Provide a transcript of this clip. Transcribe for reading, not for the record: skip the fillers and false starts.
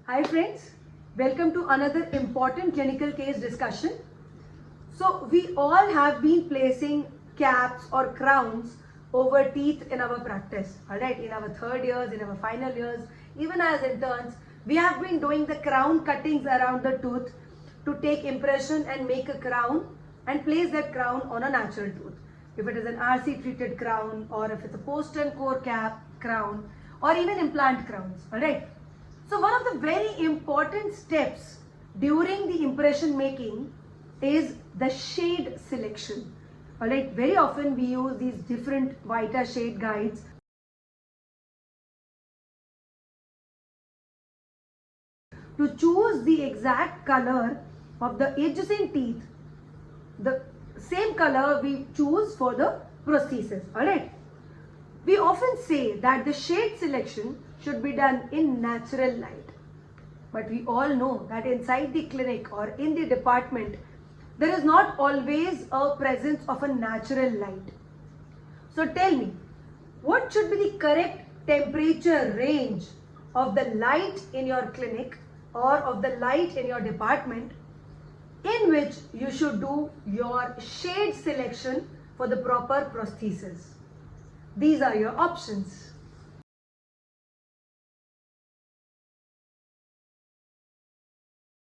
Hi friends, welcome to another important clinical case discussion. So we all have been placing caps or crowns over teeth in our practice, alright, in our third years, in our final years, even as interns, we have been doing the crown cuttings around the tooth to take impression and make a crown and place that crown on a natural tooth. If it is an RC treated crown or if it's a post and core cap crown or even implant crowns, alright. So one of the very important steps during the impression making is the shade selection. Alright, very often we use these different Vita shade guides to choose the exact color of the adjacent teeth. The same color we choose for the prosthesis. Alright. We often say that the shade selection should be done in natural light. But we all know that inside the clinic or in the department, there is not always a presence of a natural light. So tell me, what should be the correct temperature range of the light in your clinic or of the light in your department in which you should do your shade selection for the proper prosthesis? These are your options.